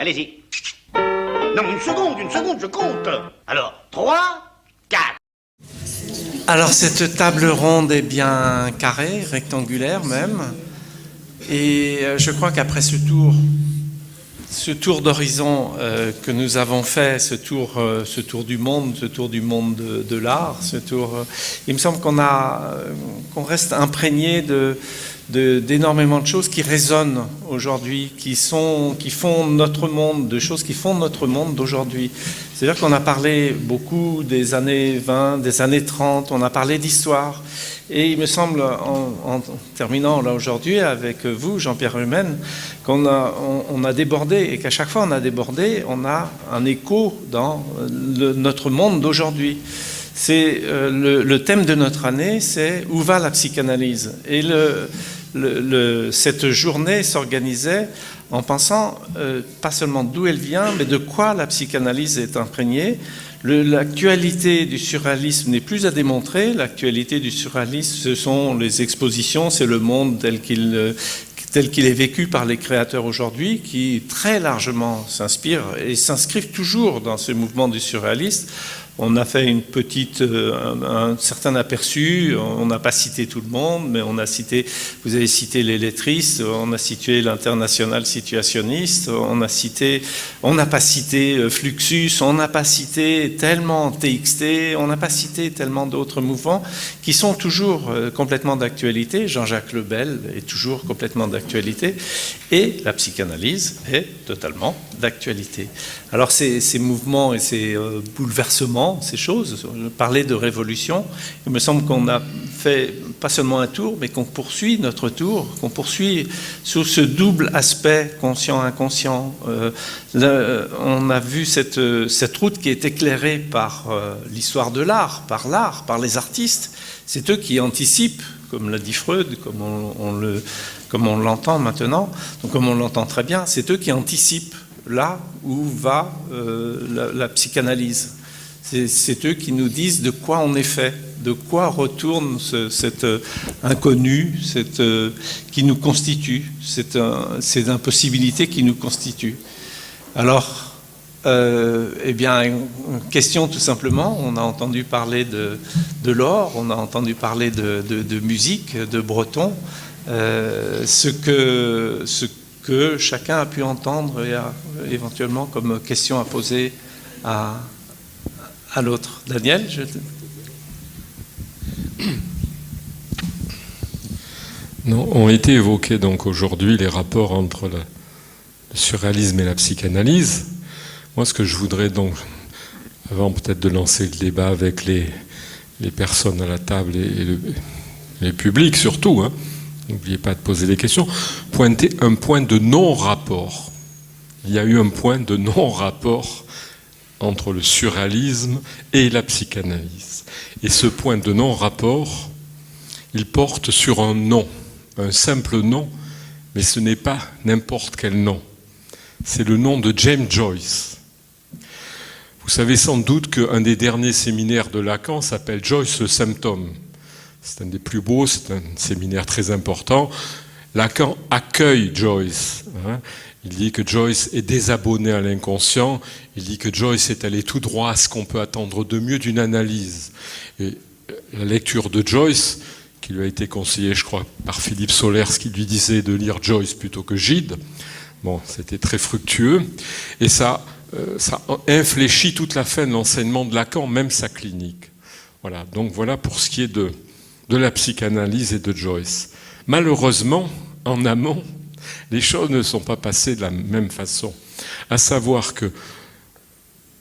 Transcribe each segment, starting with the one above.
Allez-y. Non, une seconde, je compte. Alors, 3, 4. Alors cette table ronde est bien carrée, rectangulaire même. Et je crois qu'après ce tour d'horizon que nous avons fait, ce tour du monde de l'art, il me semble qu'on reste imprégné d'énormément de choses qui résonnent aujourd'hui, qui font notre monde, de choses qui font notre monde d'aujourd'hui. C'est-à-dire qu'on a parlé beaucoup des années 20, des années 30, on a parlé d'histoire. Et il me semble, en terminant là aujourd'hui avec vous, Jean-Pierre Humaine, qu'on a débordé, et qu'à chaque fois on a débordé, on a un écho dans notre monde d'aujourd'hui. C'est le thème de notre année, c'est où va la psychanalyse. Et cette journée s'organisait en pensant pas seulement d'où elle vient, mais de quoi la psychanalyse est imprégnée. L'actualité du surréalisme n'est plus à démontrer. L'actualité du surréalisme, ce sont les expositions, c'est le monde tel qu'il est vécu par les créateurs aujourd'hui, qui très largement s'inspirent et s'inscrivent toujours dans ce mouvement du surréaliste. On a fait un certain aperçu, on n'a pas cité tout le monde, mais vous avez cité les lettristes, on a cité l'international situationniste, on n'a pas cité Fluxus, on n'a pas cité tellement TXT, on n'a pas cité tellement d'autres mouvements qui sont toujours complètement d'actualité. Jean-Jacques Lebel est toujours complètement d'actualité et la psychanalyse est totalement d'actualité. Alors ces mouvements et ces bouleversements, ces choses, parler de révolution, il me semble qu'on a fait pas seulement un tour, mais qu'on poursuit notre tour, qu'on poursuit sous ce double aspect conscient-inconscient. On a vu cette route qui est éclairée par l'histoire de l'art, par les artistes. C'est eux qui anticipent, comme l'a dit Freud, comme on l'entend maintenant, donc comme on l'entend très bien, c'est eux qui anticipent là où va la psychanalyse. C'est eux qui nous disent de quoi on est fait, de quoi retourne cet inconnu, qui nous constitue, cette impossibilité qui nous constitue. Alors, eh bien, une question tout simplement, on a entendu parler de l'or, on a entendu parler de musique, de breton, ce que chacun a pu entendre et a éventuellement comme question à poser à l'autre. Daniel, Non, ont été évoqués donc aujourd'hui les rapports entre le surréalisme et la psychanalyse. Moi, ce que je voudrais donc, avant peut-être de lancer le débat avec les personnes à la table et les publics surtout, hein, n'oubliez pas de poser des questions, pointer un point de non-rapport. Il y a eu un point de non-rapport entre le surréalisme et la psychanalyse. Et ce point de non-rapport, il porte sur un nom, un simple nom, mais ce n'est pas n'importe quel nom. C'est le nom de James Joyce. Vous savez sans doute qu'un des derniers séminaires de Lacan s'appelle Joyce le symptôme. C'est un des plus beaux, c'est un séminaire très important. Lacan accueille Joyce. Hein. Il dit que Joyce est désabonné à l'inconscient. Il dit que Joyce est allé tout droit à ce qu'on peut attendre de mieux d'une analyse. Et la lecture de Joyce, qui lui a été conseillée, je crois, par Philippe Solers, qui lui disait de lire Joyce plutôt que Gide. Bon, c'était très fructueux. Et ça infléchit toute la fin de l'enseignement de Lacan, même sa clinique. Voilà, donc voilà pour ce qui est de la psychanalyse et de Joyce. Malheureusement, en amont, les choses ne sont pas passées de la même façon. À savoir que,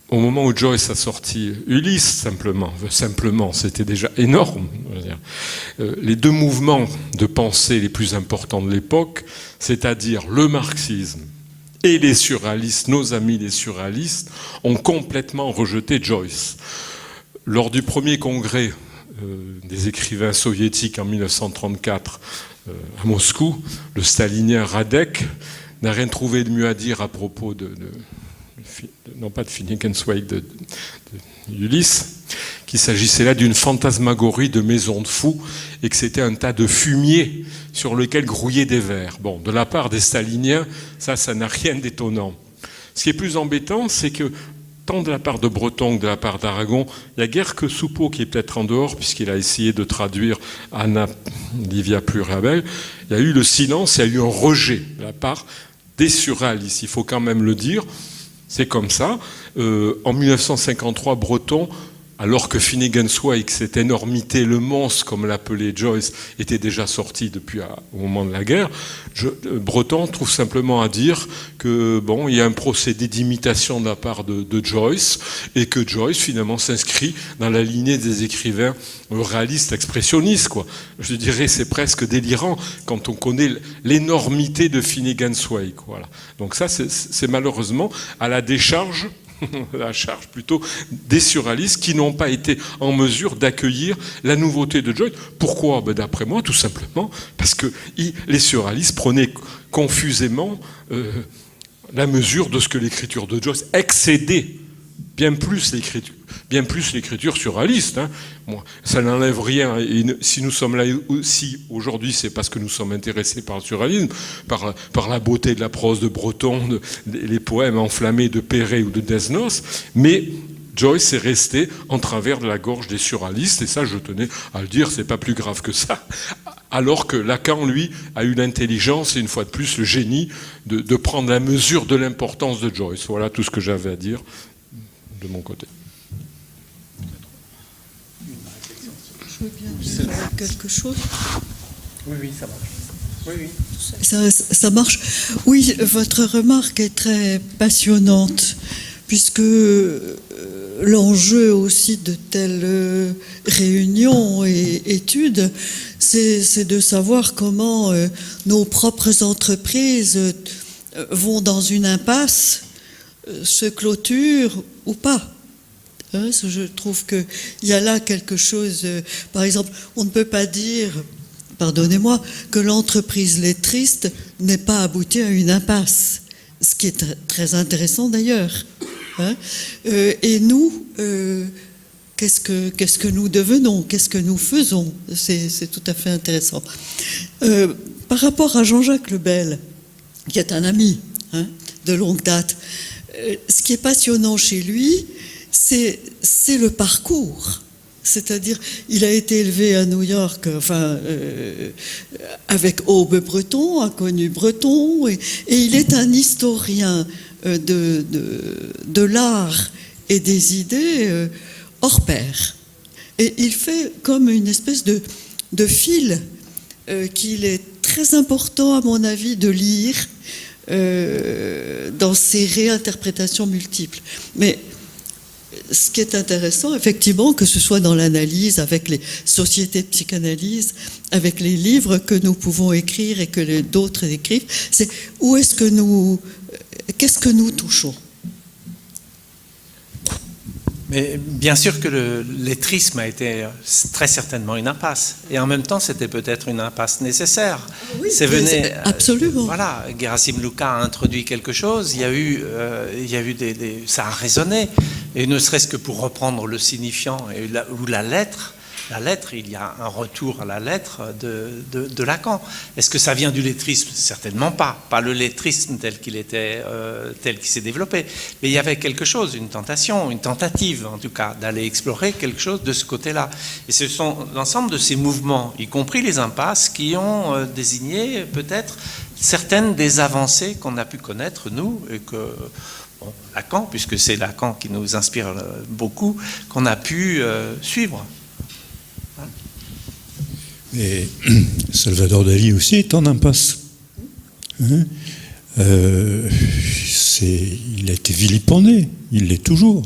au moment où Joyce a sorti Ulysse, simplement, c'était déjà énorme. Les deux mouvements de pensée les plus importants de l'époque, c'est-à-dire le marxisme et les surréalistes, nos amis les surréalistes, ont complètement rejeté Joyce. Lors du premier congrès des écrivains soviétiques en 1934 à Moscou, le stalinien Radek n'a rien trouvé de mieux à dire à propos non pas de Finnegenswijk, d'Ulysse, qu'il s'agissait là d'une fantasmagorie de maison de fous et que c'était un tas de fumier sur lequel grouillaient des vers. Bon, de la part des staliniens, ça n'a rien d'étonnant. Ce qui est plus embêtant, c'est que tant de la part de Breton que de la part d'Aragon, il n'y a guère que Soupeau qui est peut-être en dehors, puisqu'il a essayé de traduire Anna Livia Pluriabel. Il y a eu le silence, il y a eu un rejet de la part des surréalistes. Il faut quand même le dire, c'est comme ça. En 1953, Breton, alors que Finnegan's Wake, cette énormité, le monstre, comme l'appelait Joyce, était déjà sorti depuis au moment de la guerre, Breton trouve simplement à dire que bon, il y a un procédé d'imitation de la part de Joyce, et que Joyce finalement s'inscrit dans la lignée des écrivains réalistes, expressionnistes, quoi. Je dirais, c'est presque délirant quand on connaît l'énormité de Finnegan's Wake. Voilà. Donc ça, c'est malheureusement à la décharge. La charge plutôt des surréalistes qui n'ont pas été en mesure d'accueillir la nouveauté de Joyce. Pourquoi ? D'après moi, tout simplement parce que les surréalistes prenaient confusément la mesure de ce que l'écriture de Joyce excédait bien plus l'écriture surréaliste. Hein. Moi, ça n'enlève rien. Et si nous sommes là aussi aujourd'hui, c'est parce que nous sommes intéressés par le surréalisme, par la beauté de la prose de Breton, les poèmes enflammés de Perret ou de Desnos. Mais Joyce est resté en travers de la gorge des surréalistes, et ça, je tenais à le dire, c'est pas plus grave que ça. Alors que Lacan, lui, a eu l'intelligence et une fois de plus le génie de prendre la mesure de l'importance de Joyce. Voilà tout ce que j'avais à dire de mon côté. Je veux bien dire quelque chose. Oui, ça marche. Oui. Ça marche. Oui, votre remarque est très passionnante, puisque l'enjeu aussi de telles réunions et études, c'est de savoir comment nos propres entreprises vont dans une impasse, se clôturent ou pas. Je trouve qu'il y a là quelque chose. Par exemple, on ne peut pas dire, pardonnez-moi, que l'entreprise lettriste n'ait pas abouti à une impasse, ce qui est très intéressant d'ailleurs. Et nous, qu'est-ce que nous devenons, qu'est-ce que nous faisons? C'est tout à fait intéressant. Par rapport à Jean-Jacques Lebel, qui est un ami de longue date, ce qui est passionnant chez lui, c'est le parcours. C'est-à-dire, il a été élevé à New York, avec Aube Breton, a connu Breton, et il est un historien de l'art et des idées hors pair. Et il fait comme une espèce de fil qu'il est très important, à mon avis, de lire dans ses réinterprétations multiples. Mais ce qui est intéressant, effectivement, que ce soit dans l'analyse, avec les sociétés de psychanalyse, avec les livres que nous pouvons écrire et que d'autres écrivent, c'est qu'est-ce que nous touchons? Mais bien sûr que le lettrisme a été très certainement une impasse. Et en même temps, c'était peut-être une impasse nécessaire. Oui, absolument. Voilà, Gerasim Luca a introduit quelque chose. Il y a eu ça a résonné. Et ne serait-ce que pour reprendre le signifiant ou la lettre, il y a un retour à la lettre de Lacan. Est-ce que ça vient du lettrisme? Certainement pas. Pas le lettrisme tel qu'il s'est développé. Mais il y avait quelque chose, une tentation, une tentative en tout cas, d'aller explorer quelque chose de ce côté-là. Et ce sont l'ensemble de ces mouvements, y compris les impasses, qui ont désigné peut-être certaines des avancées qu'on a pu connaître, nous, et que... Bon, Lacan, puisque c'est Lacan qui nous inspire beaucoup, qu'on a pu suivre. Et Salvador Dali aussi est en impasse. Il a été vilipendé, il l'est toujours.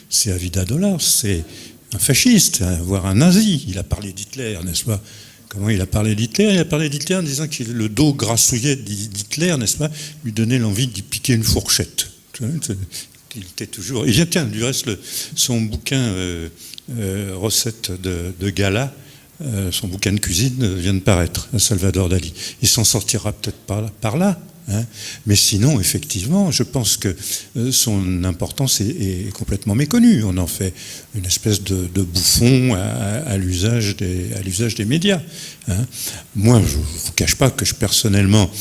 C'est Avida Dollars, c'est un fasciste, voire un nazi. Il a parlé d'Hitler, n'est-ce pas? Comment il a parlé d'Hitler? Il a parlé d'Hitler en disant que le dos grassouillet d'Hitler, n'est-ce pas, lui donnait l'envie d'y piquer une fourchette. Il était toujours. Et bien, tiens, du reste, son bouquin Recettes de gala, son bouquin de cuisine vient de paraître à Salvador Dali. Il s'en sortira peut-être par là, hein. Mais sinon, effectivement, je pense que son importance est complètement méconnue. On en fait une espèce de bouffon à l'usage des médias, hein. Moi, je ne vous cache pas que personnellement,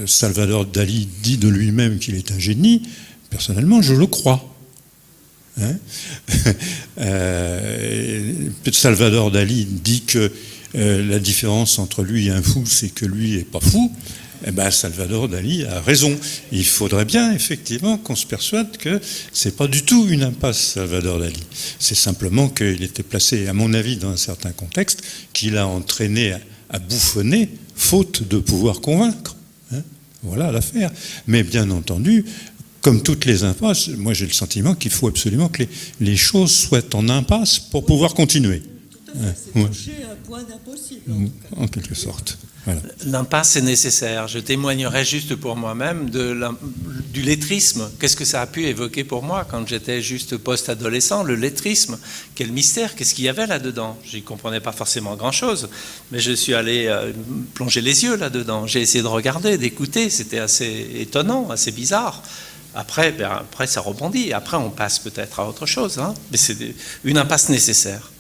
Salvador Dali dit de lui-même qu'il est un génie. Personnellement, je le crois. Hein. Salvador Dali dit que la différence entre lui et un fou, c'est que lui n'est pas fou. Eh ben, Salvador Dali a raison. Il faudrait bien, effectivement, qu'on se persuade que c'est pas du tout une impasse, Salvador Dali. C'est simplement qu'il était placé, à mon avis, dans un certain contexte, qui l'a entraîné à bouffonner, faute de pouvoir convaincre. Hein. Voilà l'affaire. Mais bien entendu, comme toutes les impasses, moi j'ai le sentiment qu'il faut absolument que les choses soient en impasse pour pouvoir continuer. C'est toucher un point d'impossible. En quelque sorte. Voilà. L'impasse est nécessaire. Je témoignerai juste pour moi-même du lettrisme. Qu'est-ce que ça a pu évoquer pour moi quand j'étais juste post-adolescent? Le lettrisme, quel mystère, qu'est-ce qu'il y avait là-dedans? Je n'y comprenais pas forcément grand-chose, mais je suis allé plonger les yeux là-dedans. J'ai essayé de regarder, d'écouter. C'était assez étonnant, assez bizarre. Après, ça rebondit. Après, on passe peut-être à autre chose. Hein. Mais c'est une impasse nécessaire.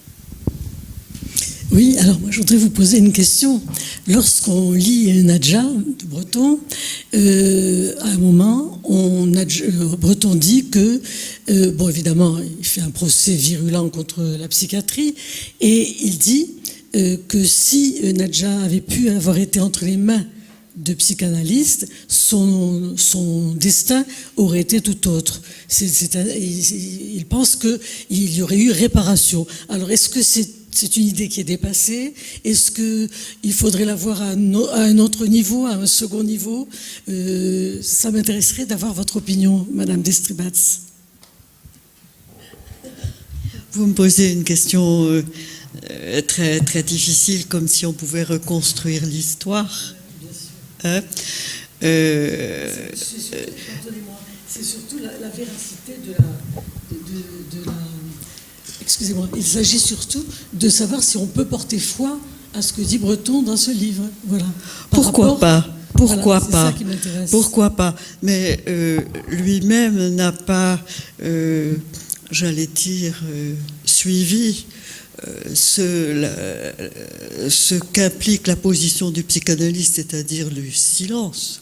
Oui, alors moi je voudrais vous poser une question. Lorsqu'on lit Nadja de Breton, à un moment, Breton dit que, bon évidemment, il fait un procès virulent contre la psychiatrie, et il dit que si Nadja avait pu avoir été entre les mains de psychanalystes, son destin aurait été tout autre. Il pense qu'il y aurait eu réparation. Alors est-ce que c'est une idée qui est dépassée? Est-ce qu'il faudrait la voir à un autre niveau, à un second niveau? Ça m'intéresserait d'avoir votre opinion, Madame d'Estribats. Vous me posez une question très, très difficile, comme si on pouvait reconstruire l'histoire. Hein? Pardonnez-moi, c'est surtout la véracité de la... Excusez-moi, il s'agit surtout de savoir si on peut porter foi à ce que dit Breton dans ce livre. Voilà. Pourquoi pas? Pourquoi voilà, pas? C'est ça qui m'intéresse. Pourquoi pas? Mais lui-même n'a pas, j'allais dire, suivi ce qu'implique la position du psychanalyste, c'est-à-dire le silence.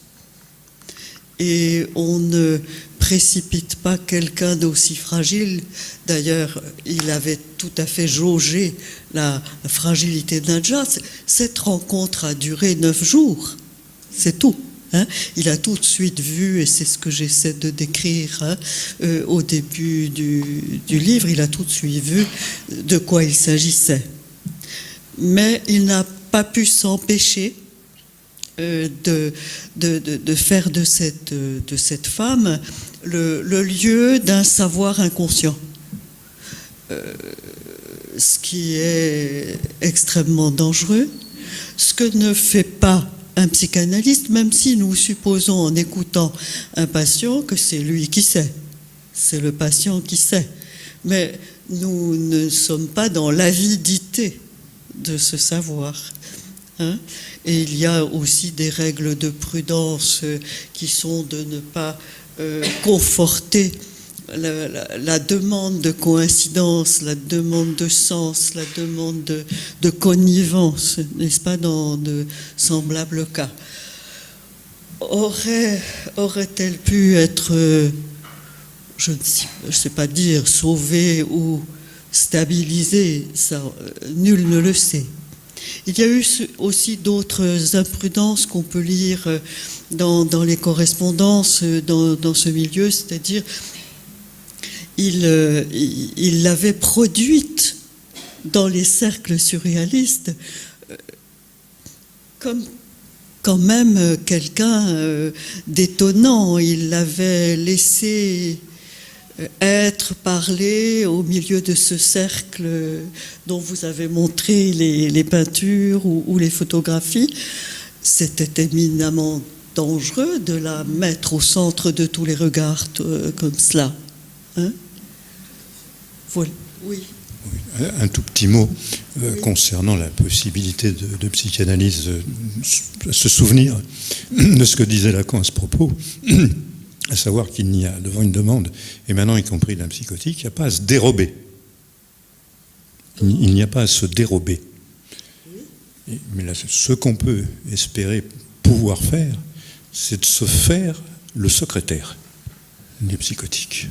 Et on ne précipite pas quelqu'un d'aussi fragile. D'ailleurs, il avait tout à fait jaugé la fragilité de Nadja. Cette rencontre a duré 9 jours. C'est tout. Hein. Il a tout de suite vu, et c'est ce que j'essaie de décrire au début du livre, il a tout de suite vu de quoi il s'agissait. Mais il n'a pas pu s'empêcher de faire de cette femme le lieu d'un savoir inconscient. Ce qui est extrêmement dangereux, ce que ne fait pas un psychanalyste, même si nous supposons en écoutant un patient que c'est lui qui sait, c'est le patient qui sait. Mais nous ne sommes pas dans l'avidité de ce savoir. Hein? Et il y a aussi des règles de prudence qui sont de ne pas conforter la demande de coïncidence, la demande de sens, la demande de connivence, n'est-ce pas, dans de semblables cas. Aurait-elle pu être, je ne sais pas dire, sauvée ou stabilisée? Ça, nul ne le sait. Il y a eu aussi d'autres imprudences qu'on peut lire dans les correspondances dans ce milieu, c'est-à-dire il l'avait produite dans les cercles surréalistes comme quand même quelqu'un d'étonnant. Il l'avait laissé être, parler au milieu de ce cercle dont vous avez montré les peintures ou les photographies. C'était éminemment dangereux de la mettre au centre de tous les regards comme cela. Hein? Voilà. Oui. Un tout petit mot concernant la possibilité de psychanalyse, se souvenir de ce que disait Lacan à ce propos, à savoir qu'il n'y a, devant une demande, et maintenant y compris d'un psychotique, il n'y a pas à se dérober. Il n'y a pas à se dérober. Mais là, ce qu'on peut espérer pouvoir faire, c'est de se faire le secrétaire des psychotiques.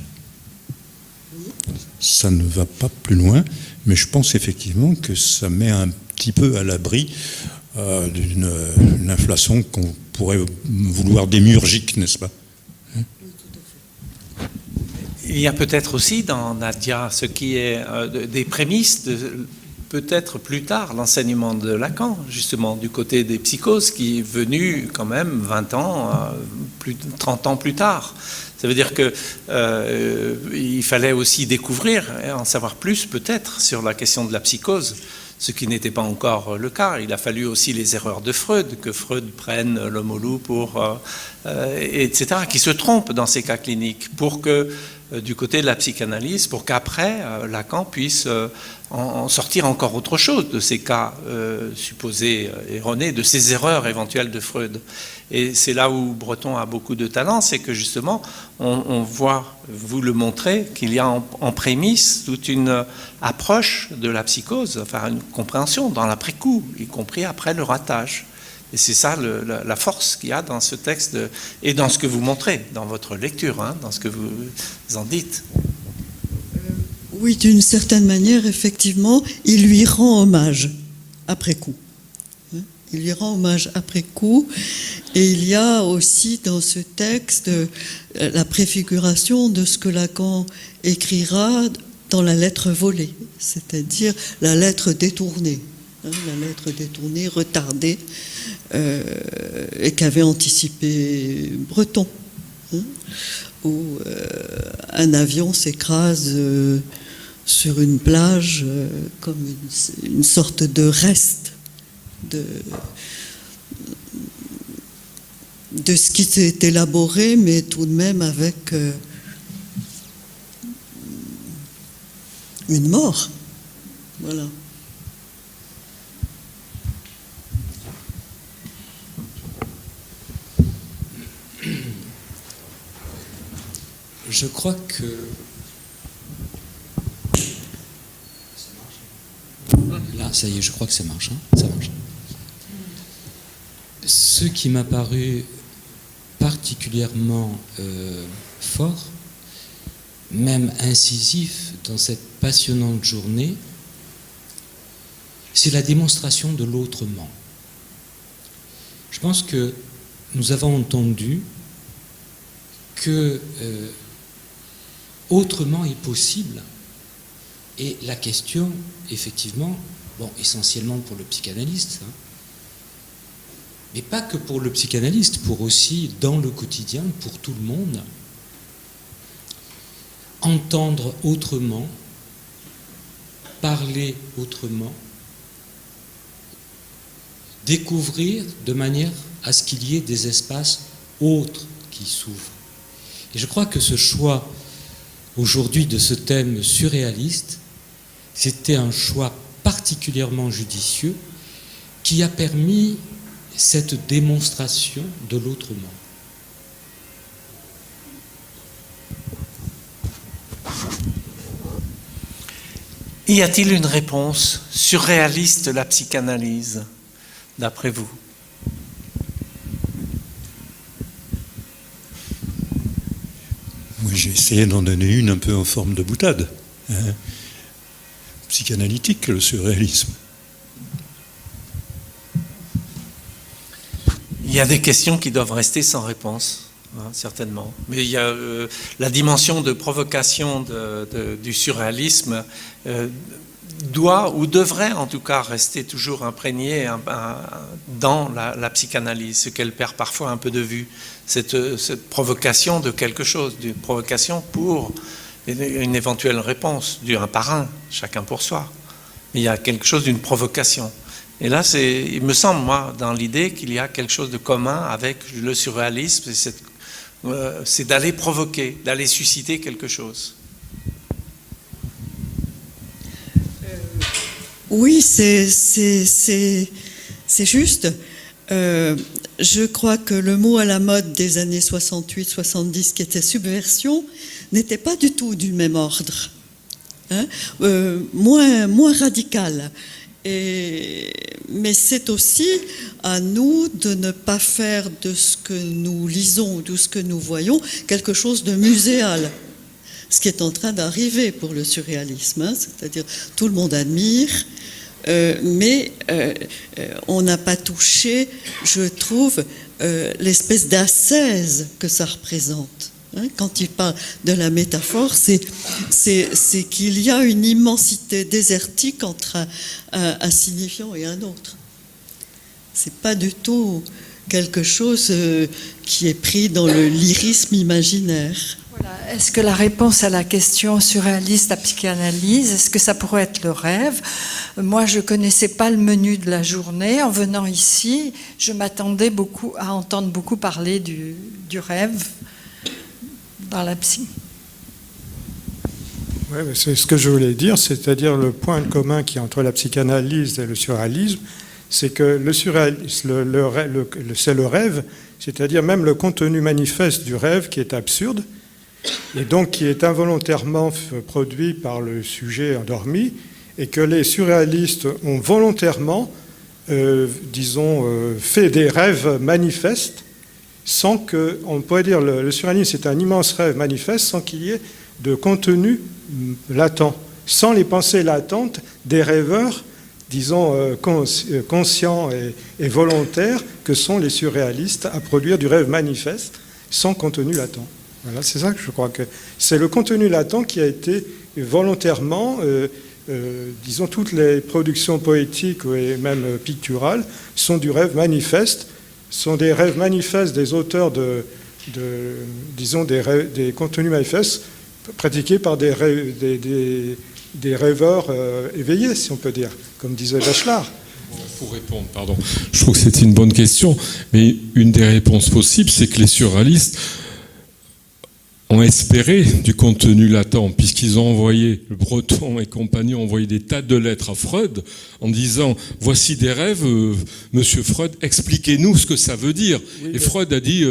Ça ne va pas plus loin, mais je pense effectivement que ça met un petit peu à l'abri d'une inflation qu'on pourrait vouloir démiurgique, n'est-ce pas? Il y a peut-être aussi dans Nadia ce qui est des prémices de peut-être plus tard l'enseignement de Lacan, justement du côté des psychoses, qui est venu quand même 20 ans, 30 ans plus tard. Ça veut dire que il fallait aussi découvrir, en savoir plus peut-être sur la question de la psychose, ce qui n'était pas encore le cas. Il a fallu aussi les erreurs de Freud, que Freud prenne l'homme au loup pour, etc., qui se trompe dans ces cas cliniques, pour que du côté de la psychanalyse, pour qu'après Lacan puisse en sortir encore autre chose de ces cas supposés erronés, de ces erreurs éventuelles de Freud. Et c'est là où Breton a beaucoup de talent, c'est que justement on voit, vous le montrez, qu'il y a en prémisse toute une approche de la psychose, enfin une compréhension dans l'après-coup, y compris après le ratage. Et c'est ça la force qu'il y a dans ce texte et dans ce que vous montrez, dans votre lecture, hein, dans ce que vous en dites. Oui, d'une certaine manière, effectivement, il lui rend hommage après coup. Il lui rend hommage après coup. Et il y a aussi dans ce texte la préfiguration de ce que Lacan écrira dans la lettre volée, c'est-à-dire la lettre détournée. La lettre détournée, retardée, et qu'avait anticipé Breton, où un avion s'écrase sur une plage comme une sorte de reste de ce qui s'est élaboré, mais tout de même avec une mort. Voilà. Je crois que... Là, ça y est, je crois que ça marche. Hein, ça marche. Ce qui m'a paru particulièrement fort, même incisif dans cette passionnante journée, c'est la démonstration de l'autrement. Je pense que nous avons entendu que autrement est possible. Et la question, effectivement, bon, essentiellement pour le psychanalyste, hein, mais pas que pour le psychanalyste, pour aussi, dans le quotidien, pour tout le monde, entendre autrement, parler autrement, découvrir de manière à ce qu'il y ait des espaces autres qui s'ouvrent. Et je crois que ce choix aujourd'hui de ce thème surréaliste, c'était un choix particulièrement judicieux qui a permis cette démonstration de l'autrement. Y a-t-il une réponse surréaliste de la psychanalyse, d'après vous? Moi, j'ai essayé d'en donner une un peu en forme de boutade. Hein. Psychanalytique, le surréalisme. Il y a des questions qui doivent rester sans réponse, hein, certainement. Mais il y a la dimension de provocation du surréalisme doit ou devrait en tout cas rester toujours imprégnée dans la psychanalyse, ce qu'elle perd parfois un peu de vue, cette provocation de quelque chose, d'une provocation pour une éventuelle réponse, du un par un, chacun pour soi. Mais il y a quelque chose d'une provocation. Et là, il me semble, moi, dans l'idée qu'il y a quelque chose de commun avec le surréalisme, c'est d'aller provoquer, d'aller susciter quelque chose. Oui, c'est juste. Je crois que le mot à la mode des années 68-70, qui était subversion, n'était pas du tout du même ordre. Hein, moins radical. Mais c'est aussi à nous de ne pas faire de ce que nous lisons ou de ce que nous voyons quelque chose de muséal. Ce qui est en train d'arriver pour le surréalisme, hein, c'est-à-dire tout le monde admire, mais on n'a pas touché, je trouve, l'espèce d'ascèse que ça représente. Hein, quand il parle de la métaphore, c'est qu'il y a une immensité désertique entre un signifiant et un autre. C'est pas du tout quelque chose qui est pris dans le lyrisme imaginaire. Voilà. Est-ce que la réponse à la question surréaliste, la psychanalyse, est-ce que ça pourrait être le rêve? Moi, je ne connaissais pas le menu de la journée. En venant ici, je m'attendais à entendre beaucoup parler du rêve dans la psy. Oui, c'est ce que je voulais dire, c'est-à-dire le point commun qui est entre la psychanalyse et le surréalisme, c'est que le surréalisme, c'est le rêve, c'est-à-dire même le contenu manifeste du rêve qui est absurde, et donc qui est involontairement produit par le sujet endormi, et que les surréalistes ont volontairement, fait des rêves manifestes, sans que, on pourrait dire, le surréalisme c'est un immense rêve manifeste, sans qu'il y ait de contenu latent, sans les pensées latentes des rêveurs, conscients et volontaires, que sont les surréalistes à produire du rêve manifeste, sans contenu latent. Voilà, c'est ça que je crois que c'est le contenu latent qui a été volontairement, toutes les productions poétiques et même picturales sont du rêve manifeste, sont des rêves manifestes des auteurs des contenus manifestes pratiqués par des rêveurs éveillés, si on peut dire, comme disait Bachelard. Pour répondre, pardon, je trouve que c'est une bonne question, mais une des réponses possibles, c'est que les surréalistes ont espéré du contenu latent, puisqu'ils ont envoyé, le Breton et compagnie ont envoyé des tas de lettres à Freud en disant « Voici des rêves, monsieur Freud, expliquez-nous ce que ça veut dire. Oui, » Et Freud a dit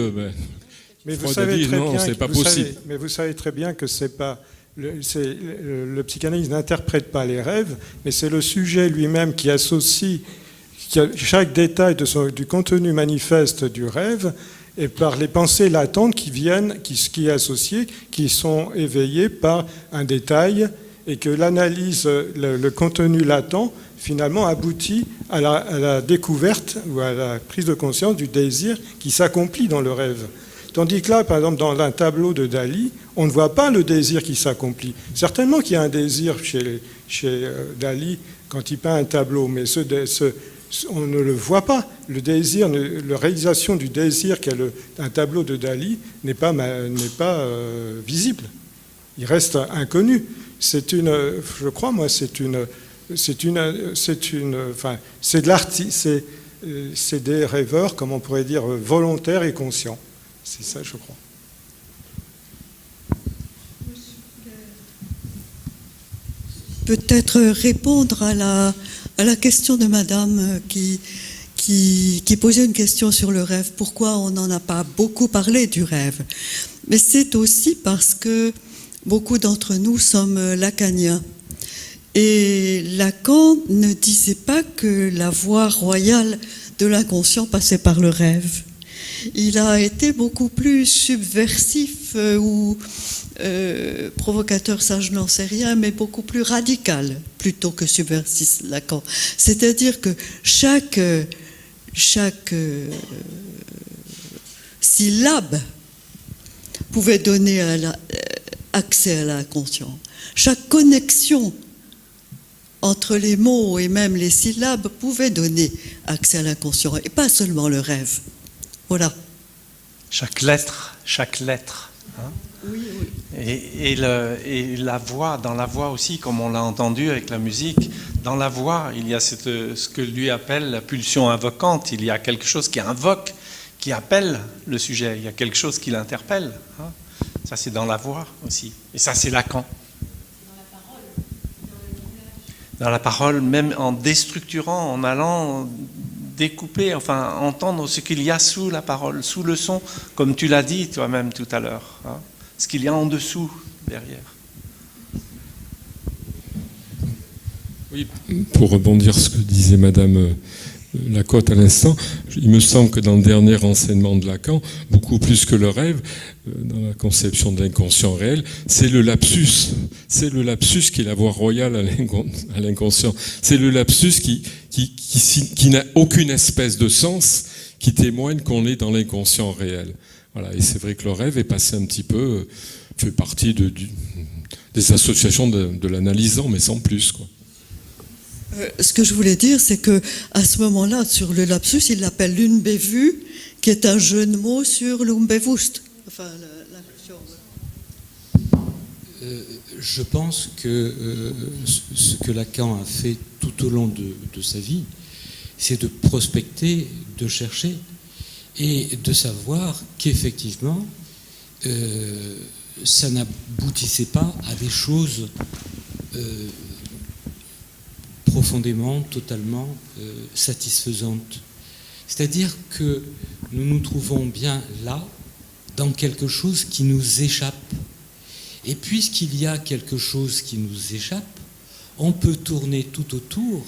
mais Freud a dit « Non, c'est pas possible. » Mais vous savez très bien que c'est pas... Le psychanalyse n'interprète pas les rêves, mais c'est le sujet lui-même qui associe chaque détail du contenu manifeste du rêve et par les pensées latentes qui viennent, qui est associé, qui sont éveillées par un détail, et que l'analyse, le contenu latent, finalement aboutit à la découverte ou à la prise de conscience du désir qui s'accomplit dans le rêve. Tandis que là, par exemple, dans un tableau de Dali, on ne voit pas le désir qui s'accomplit. Certainement qu'il y a un désir chez Dali quand il peint un tableau, mais on ne le voit pas. Le désir, la réalisation du désir qu'est un tableau de Dali n'est pas visible. Il reste inconnu. C'est des rêveurs, comme on pourrait dire, volontaires et conscients. C'est ça, je crois. Peut-être répondre à la question de madame qui posait une question sur le rêve. Pourquoi on n'en a pas beaucoup parlé du rêve? Mais c'est aussi parce que beaucoup d'entre nous sommes lacaniens. Et Lacan ne disait pas que la voie royale de l'inconscient passait par le rêve. Il a été beaucoup plus subversif ou provocateur, ça je n'en sais rien, mais beaucoup plus radical plutôt que subversif, Lacan. C'est-à-dire que chaque syllabe pouvait donner accès à l'inconscient. Chaque connexion entre les mots et même les syllabes pouvait donner accès à l'inconscient, et pas seulement le rêve. Voilà. Chaque lettre. Hein. Oui. Et la voix, dans la voix aussi, comme on l'a entendu avec la musique, dans la voix, il y a ce que lui appelle la pulsion invocante. Il y a quelque chose qui invoque, qui appelle le sujet. Il y a quelque chose qui l'interpelle. Hein. Ça, c'est dans la voix aussi. Et ça, c'est Lacan. dans la parole, même en déstructurant, en allant découper, enfin entendre ce qu'il y a sous la parole, sous le son, comme tu l'as dit toi-même tout à l'heure, hein, ce qu'il y a en dessous, derrière. Oui, pour rebondir sur ce que disait Madame Lacote à l'instant, il me semble que dans le dernier enseignement de Lacan, beaucoup plus que le rêve, dans la conception de l'inconscient réel, c'est le lapsus. C'est le lapsus qui est la voie royale à l'inconscient. C'est le lapsus qui n'a aucune espèce de sens, qui témoigne qu'on est dans l'inconscient réel. Voilà. Et c'est vrai que le rêve est passé un petit peu, fait partie des associations de l'analysant, mais sans plus, quoi. Ce que je voulais dire, c'est que à ce moment-là, sur le lapsus, il l'appelle l'unbevu, qui est un jeu de mots sur l'unbewusst. Enfin, l'inclusion. Je pense que ce que Lacan a fait tout au long de sa vie, c'est de prospecter, de chercher et de savoir qu'effectivement, ça n'aboutissait pas à des choses profondément, totalement satisfaisantes. C'est-à-dire que nous nous trouvons bien là, dans quelque chose qui nous échappe. Et puisqu'il y a quelque chose qui nous échappe, on peut tourner tout autour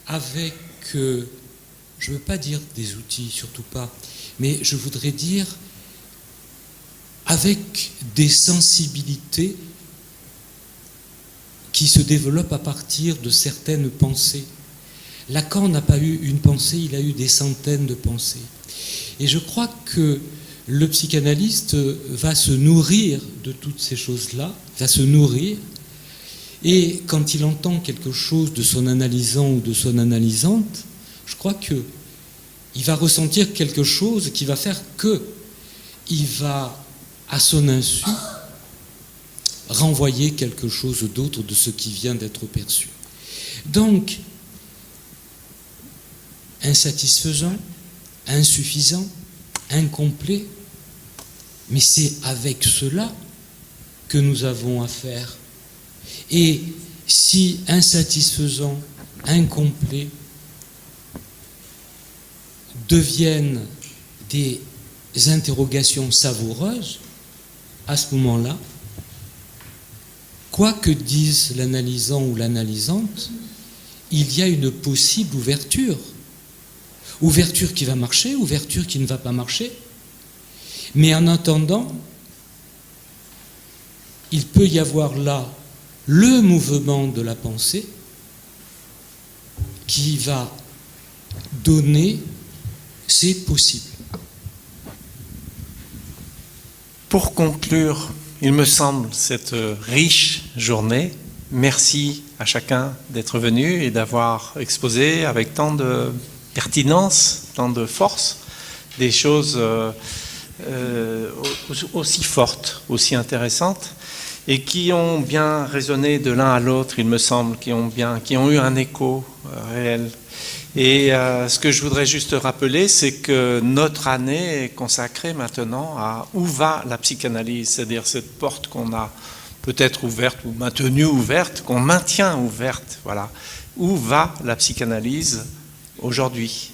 avec, je ne veux pas dire des outils, surtout pas, mais je voudrais dire avec des sensibilités qui se développent à partir de certaines pensées. Lacan n'a pas eu une pensée, il a eu des centaines de pensées. Et je crois que le psychanalyste va se nourrir de toutes ces choses-là, va se nourrir, et quand il entend quelque chose de son analysant ou de son analysante, je crois qu'il va ressentir quelque chose qui va faire qu'il va, à son insu, renvoyer quelque chose d'autre de ce qui vient d'être perçu. Donc, insatisfaisant, insuffisant, incomplet, mais c'est avec cela que nous avons affaire. Et si insatisfaisant, incomplet deviennent des interrogations savoureuses, à ce moment-là, quoi que dise l'analysant ou l'analysante, il y a une possible ouverture. Ouverture qui va marcher, ouverture qui ne va pas marcher. Mais en attendant, il peut y avoir là le mouvement de la pensée qui va donner ces possibles. Pour conclure, il me semble, cette riche journée, merci à chacun d'être venu et d'avoir exposé avec tant de pertinence, tant de force, des choses aussi fortes, aussi intéressantes, et qui ont bien résonné de l'un à l'autre, il me semble, qui ont eu un écho réel. Et ce que je voudrais juste rappeler, c'est que notre année est consacrée maintenant à où va la psychanalyse, c'est-à-dire cette porte qu'on a peut-être ouverte ou maintenue ouverte, qu'on maintient ouverte, voilà. Où va la psychanalyse aujourd'hui ?